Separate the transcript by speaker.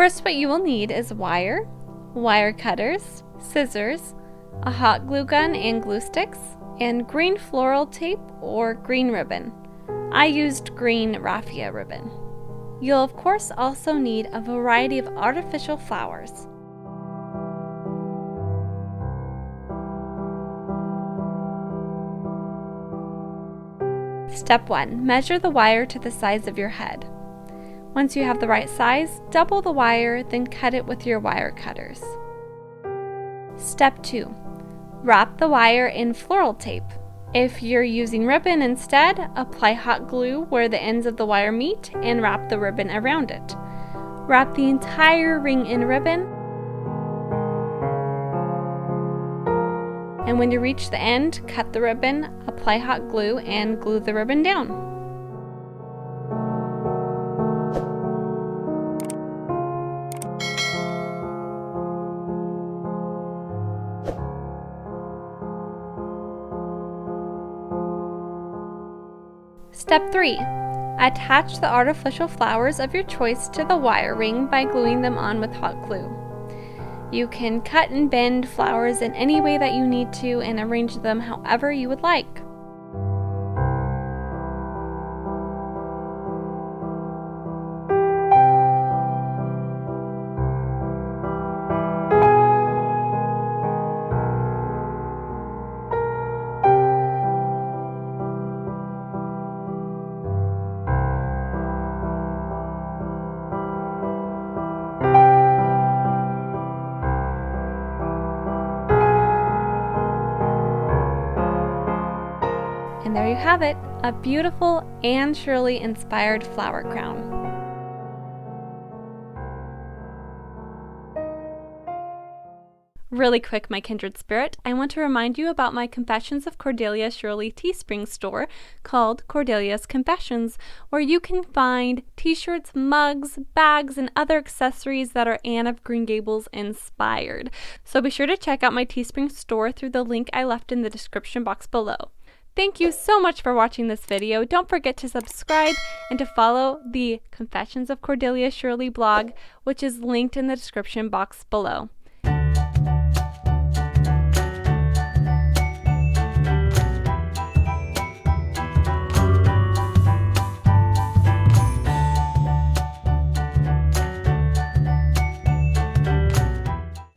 Speaker 1: First, what you will need is wire, wire cutters, scissors, a hot glue gun and glue sticks, and green floral tape or green ribbon. I used green raffia ribbon. You'll of course also need a variety of artificial flowers. Step 1. Measure the wire to the size of your head. Once you have the right size, double the wire, then cut it with your wire cutters. Step 2. Wrap the wire in floral tape. If you're using ribbon instead, apply hot glue where the ends of the wire meet and wrap the ribbon around it. Wrap the entire ring in ribbon, and when you reach the end, cut the ribbon, apply hot glue, and glue the ribbon down. Step 3. Attach the artificial flowers of your choice to the wire ring by gluing them on with hot glue. You can cut and bend flowers in any way that you need to and arrange them however you would like. And there you have it, a beautiful Anne Shirley-inspired flower crown. Really quick, my kindred spirit, I want to remind you about my Confessions of Cordelia Shirley Teespring store called Cordelia's Confessions, where you can find t-shirts, mugs, bags, and other accessories that are Anne of Green Gables inspired. So be sure to check out my Teespring store through the link I left in the description box below. Thank you so much for watching this video. Don't forget to subscribe and to follow the Confessions of Cordelia Shirley blog, which is linked in the description box below.